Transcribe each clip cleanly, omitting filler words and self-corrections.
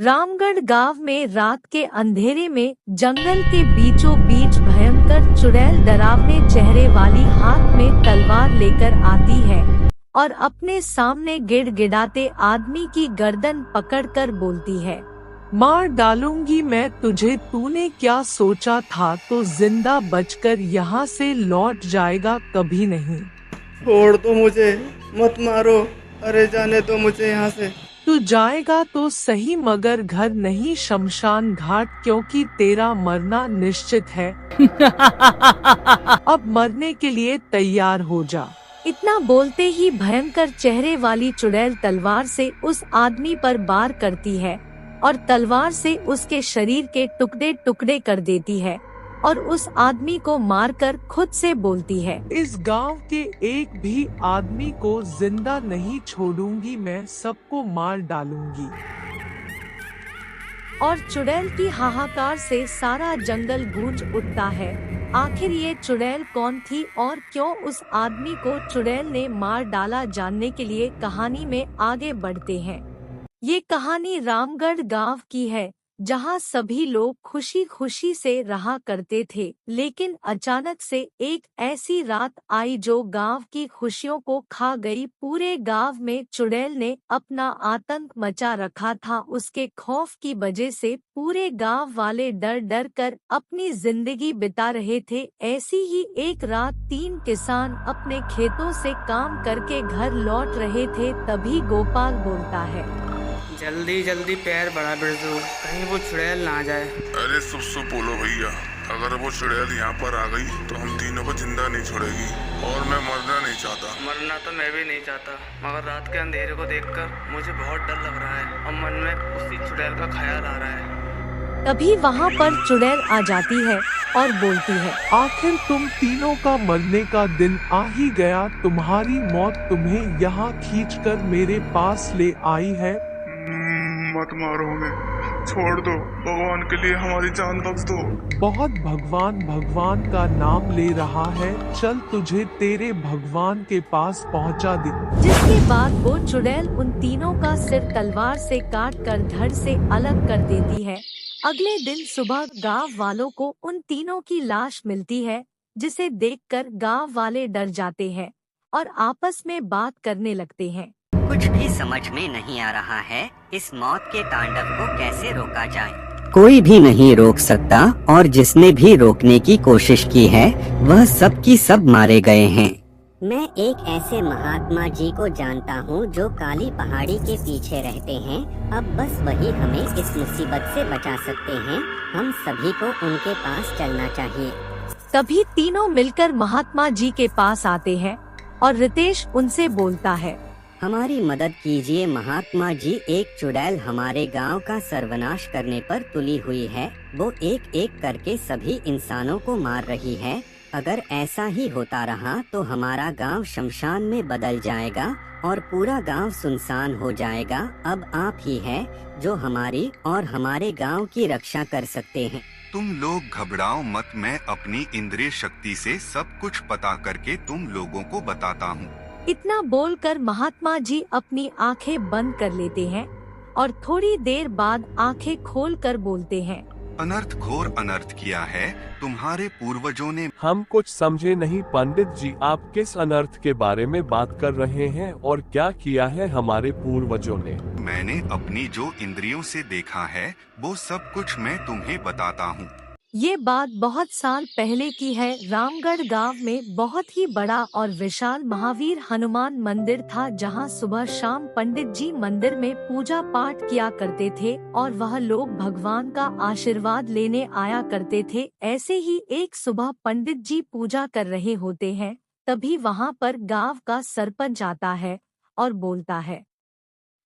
रामगढ़ गांव में रात के अंधेरे में जंगल के बीचों बीच भयंकर चुड़ैल डरावने चेहरे वाली हाथ में तलवार लेकर आती है और अपने सामने गिड़गिड़ाते आदमी की गर्दन पकड़कर बोलती है, मार डालूंगी मैं तुझे। तूने क्या सोचा था तो जिंदा बचकर यहाँ से लौट जाएगा? कभी नहीं। छोड़ दो मुझे, मत मारो। अरे जाने दो मुझे यहाँ से। तू जाएगा तो सही, मगर घर नहीं शमशान घाट, क्योंकि तेरा मरना निश्चित है। अब मरने के लिए तैयार हो जा। इतना बोलते ही भयंकर चेहरे वाली चुड़ैल तलवार से उस आदमी पर वार करती है और तलवार से उसके शरीर के टुकड़े टुकड़े कर देती है और उस आदमी को मारकर खुद से बोलती है, इस गांव के एक भी आदमी को जिंदा नहीं छोड़ूंगी मैं, सबको मार डालूंगी। और चुड़ैल की हाहाकार से सारा जंगल गूंज उठता है। आखिर ये चुड़ैल कौन थी और क्यों उस आदमी को चुड़ैल ने मार डाला, जानने के लिए कहानी में आगे बढ़ते हैं। ये कहानी रामगढ़ गांव की है, जहां सभी लोग खुशी खुशी से रहा करते थे, लेकिन अचानक से एक ऐसी रात आई जो गांव की खुशियों को खा गई। पूरे गांव में चुड़ैल ने अपना आतंक मचा रखा था। उसके खौफ की वजह से पूरे गांव वाले डर डर कर अपनी जिंदगी बिता रहे थे। ऐसी ही एक रात 3 किसान अपने खेतों से काम करके घर लौट रहे थे। तभी गोपाल बोलता है, जल्दी जल्दी पैर बढ़ा बिरजू, कहीं वो चुड़ैल ना आ जाए। अरे सुप बोलो भैया, अगर वो चुड़ैल यहाँ पर आ गई तो हम तीनों को जिंदा नहीं छोड़ेगी, और मैं मरना नहीं चाहता। मरना तो मैं भी नहीं चाहता, मगर रात के अंधेरे को देखकर मुझे बहुत डर लग रहा है और मन में उसी चुड़ैल का ख्याल आ रहा है। तभी वहाँ पर चुड़ैल आ जाती है और बोलती है, आखिर तुम तीनों का मरने का दिन आ ही गया। तुम्हारी मौत तुम्हें यहाँ खींचकर मेरे पास ले आई है। मत मारो हमें, छोड़ दो, भगवान के लिए हमारी जान बख्श दो। बहुत भगवान भगवान का नाम ले रहा है, चल तुझे तेरे भगवान के पास पहुंचा दे। जिसके बाद वो चुड़ैल उन तीनों का सिर तलवार से काट कर धड़ से अलग कर देती है। अगले दिन सुबह गांव वालों को उन तीनों की लाश मिलती है, जिसे देखकर गांव वाले डर जाते हैं और आपस में बात करने लगते हैं। कुछ भी समझ में नहीं आ रहा है, इस मौत के तांडव को कैसे रोका जाए। कोई भी नहीं रोक सकता, और जिसने भी रोकने की कोशिश की है वह सब की सब मारे गए हैं। मैं एक ऐसे महात्मा जी को जानता हूँ जो काली पहाड़ी के पीछे रहते हैं। अब बस वही हमें इस मुसीबत से बचा सकते हैं। हम सभी को उनके पास चलना चाहिए। तभी तीनों मिलकर महात्मा जी के पास आते हैं और रितेश उनसे बोलता है, हमारी मदद कीजिए महात्मा जी, एक चुड़ैल हमारे गांव का सर्वनाश करने पर तुली हुई है। वो एक एक करके सभी इंसानों को मार रही है। अगर ऐसा ही होता रहा तो हमारा गांव शमशान में बदल जाएगा और पूरा गांव सुनसान हो जाएगा। अब आप ही हैं जो हमारी और हमारे गांव की रक्षा कर सकते हैं। तुम लोग घबराओ मत, मैं अपनी इंद्रिय शक्ति से सब कुछ पता करके तुम लोगों को बताता हूँ। इतना बोलकर महात्मा जी अपनी आंखें बंद कर लेते हैं और थोड़ी देर बाद आंखें खोलकर बोलते हैं, अनर्थ घोर अनर्थ किया है तुम्हारे पूर्वजों ने। हम कुछ समझे नहीं पंडित जी, आप किस अनर्थ के बारे में बात कर रहे हैं और क्या किया है हमारे पूर्वजों ने? मैंने अपनी जो इंद्रियों से देखा है वो सब कुछ मैं तुम्हें बताता हूँ। ये बात बहुत साल पहले की है। रामगढ़ गांव में बहुत ही बड़ा और विशाल महावीर हनुमान मंदिर था, जहां सुबह शाम पंडित जी मंदिर में पूजा पाठ किया करते थे और वह लोग भगवान का आशीर्वाद लेने आया करते थे। ऐसे ही एक सुबह पंडित जी पूजा कर रहे होते हैं, तभी वहां पर गांव का सरपंच आता है और बोलता है,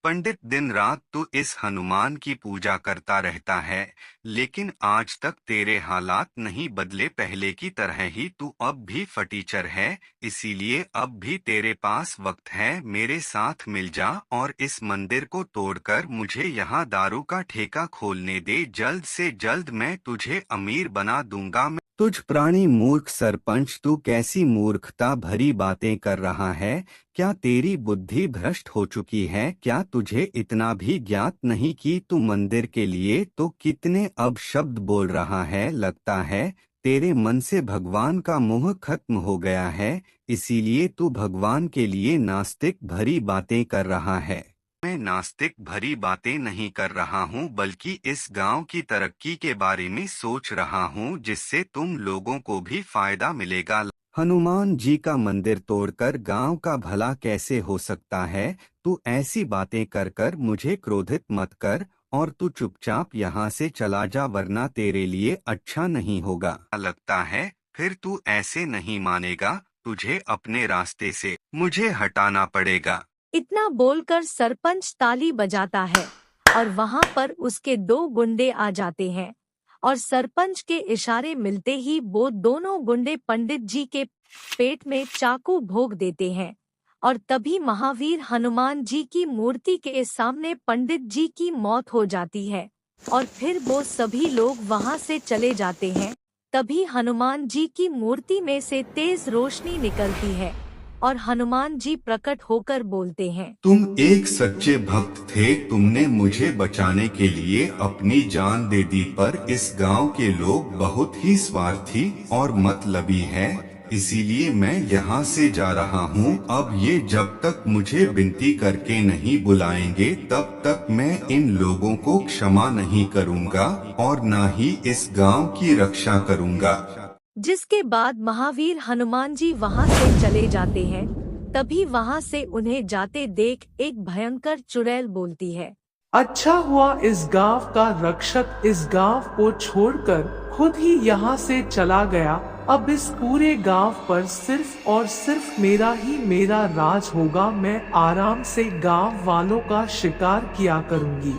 पंडित दिन रात तो इस हनुमान की पूजा करता रहता है, लेकिन आज तक तेरे हालात नहीं बदले। पहले की तरह ही तू अब भी फटीचर है, इसीलिए अब भी तेरे पास वक्त है। मेरे साथ मिल जा और इस मंदिर को तोड़कर मुझे यहाँ दारू का ठेका खोलने दे। जल्द से जल्द मैं तुझे अमीर बना दूंगा। तुझ प्राणी मूर्ख सरपंच, तू कैसी मूर्खता भरी बातें कर रहा है? क्या तेरी बुद्धि भ्रष्ट हो चुकी है? क्या तुझे इतना भी ज्ञात नहीं कि तू मंदिर के लिए तो कितने अपशब्द बोल रहा है? लगता है तेरे मन से भगवान का मोह खत्म हो गया है, इसीलिए तू भगवान के लिए नास्तिक भरी बातें कर रहा है। मैं नास्तिक भरी बातें नहीं कर रहा हूँ, बल्कि इस गांव की तरक्की के बारे में सोच रहा हूँ, जिससे तुम लोगों को भी फायदा मिलेगा। हनुमान जी का मंदिर तोड़कर गांव का भला कैसे हो सकता है? तू ऐसी बातें कर कर मुझे क्रोधित मत कर, और तू चुपचाप यहाँ से चला जा, वरना तेरे लिए अच्छा नहीं होगा। लगता है फिर तू ऐसे नहीं मानेगा, तुझे अपने रास्ते से मुझे हटाना पड़ेगा। इतना बोलकर सरपंच ताली बजाता है और वहां पर उसके 2 गुंडे आ जाते हैं और सरपंच के इशारे मिलते ही वो दोनों गुंडे पंडित जी के पेट में चाकू भोंक देते हैं और तभी महावीर हनुमान जी की मूर्ति के सामने पंडित जी की मौत हो जाती है और फिर वो सभी लोग वहां से चले जाते हैं। तभी हनुमान जी की मूर्ति में से तेज रोशनी निकलती है और हनुमान जी प्रकट होकर बोलते हैं, तुम एक सच्चे भक्त थे, तुमने मुझे बचाने के लिए अपनी जान दे दी, पर इस गांव के लोग बहुत ही स्वार्थी और मतलबी हैं, इसीलिए मैं यहाँ से जा रहा हूँ। अब ये जब तक मुझे विनती करके नहीं बुलाएंगे तब तक मैं इन लोगों को क्षमा नहीं करूँगा और न ही इस गांव की रक्षा करूँगा। जिसके बाद महावीर हनुमान जी वहां से चले जाते हैं। तभी वहां से उन्हें जाते देख एक भयंकर चुड़ैल बोलती है, अच्छा हुआ इस गांव का रक्षक इस गांव को छोड़कर खुद ही यहाँ से चला गया। अब इस पूरे गांव पर सिर्फ और सिर्फ मेरा राज होगा। मैं आराम से गांव वालों का शिकार किया करूंगी।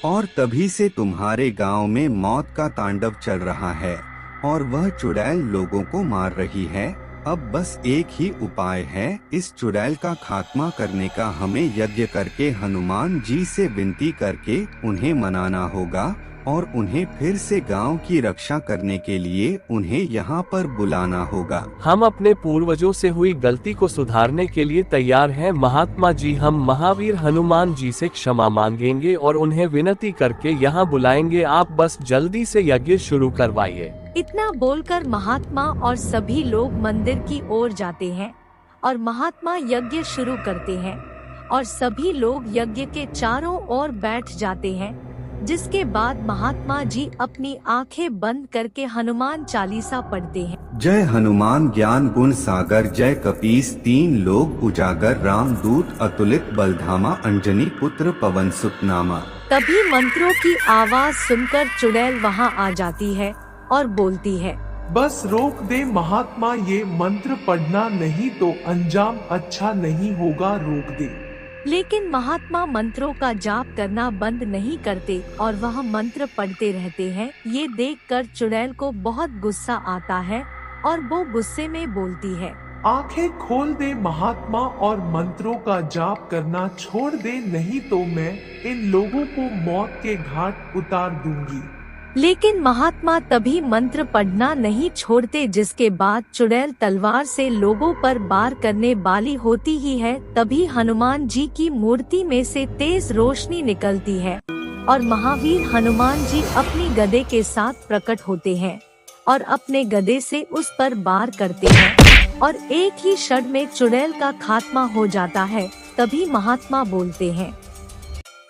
और तभी से तुम्हारे गांव में मौत का तांडव चल रहा है और वह चुड़ैल लोगों को मार रही है। अब बस एक ही उपाय है, इस चुड़ैल का खात्मा करने का। हमें यज्ञ करके हनुमान जी से विनती करके उन्हें मनाना होगा और उन्हें फिर से गांव की रक्षा करने के लिए उन्हें यहाँ पर बुलाना होगा। हम अपने पूर्वजों से हुई गलती को सुधारने के लिए तैयार हैं महात्मा जी। हम महावीर हनुमान जी से क्षमा मांगेंगे और उन्हें विनती करके यहाँ बुलाएंगे। आप बस जल्दी से यज्ञ शुरू करवाइए। इतना बोलकर महात्मा और सभी लोग मंदिर की ओर जाते हैं और महात्मा यज्ञ शुरू करते हैं और सभी लोग यज्ञ के चारों ओर बैठ जाते हैं। जिसके बाद महात्मा जी अपनी आंखें बंद करके हनुमान चालीसा पढ़ते हैं। जय हनुमान ज्ञान गुण सागर, जय कपीस तीन लोग उजागर, रामदूत अतुलित बलधामा, अंजनी पुत्र पवन सुत नामा। तभी मंत्रों की आवाज सुनकर चुड़ैल वहां आ जाती है और बोलती है, बस रोक दे महात्मा, ये मंत्र पढ़ना नहीं तो अंजाम अच्छा नहीं होगा, रोक दे। लेकिन महात्मा मंत्रों का जाप करना बंद नहीं करते और वह मंत्र पढ़ते रहते हैं। ये देखकर चुड़ैल को बहुत गुस्सा आता है और वो गुस्से में बोलती है, आंखें खोल दे महात्मा और मंत्रों का जाप करना छोड़ दे, नहीं तो मैं इन लोगों को मौत के घाट उतार दूंगी। लेकिन महात्मा तभी मंत्र पढ़ना नहीं छोड़ते। जिसके बाद चुड़ैल तलवार से लोगों पर वार करने वाली होती ही है। तभी हनुमान जी की मूर्ति में से तेज रोशनी निकलती है और महावीर हनुमान जी अपनी गदे के साथ प्रकट होते हैं और अपने गदे से उस पर वार करते हैं और एक ही क्षण में चुड़ैल का खात्मा हो जाता है। तभी महात्मा बोलते हैं,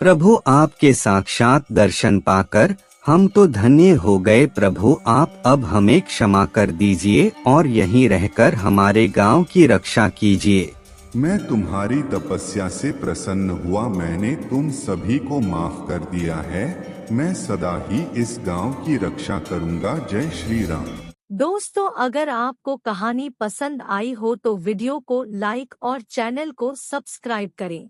प्रभु आपके साक्षात दर्शन पाकर हम तो धन्य हो गए। प्रभु आप अब हमें क्षमा कर दीजिए और यहीं रहकर हमारे गांव की रक्षा कीजिए। मैं तुम्हारी तपस्या से प्रसन्न हुआ, मैंने तुम सभी को माफ कर दिया है। मैं सदा ही इस गांव की रक्षा करूंगा। जय श्री राम। दोस्तों, अगर आपको कहानी पसंद आई हो तो वीडियो को लाइक और चैनल को सब्सक्राइब करें।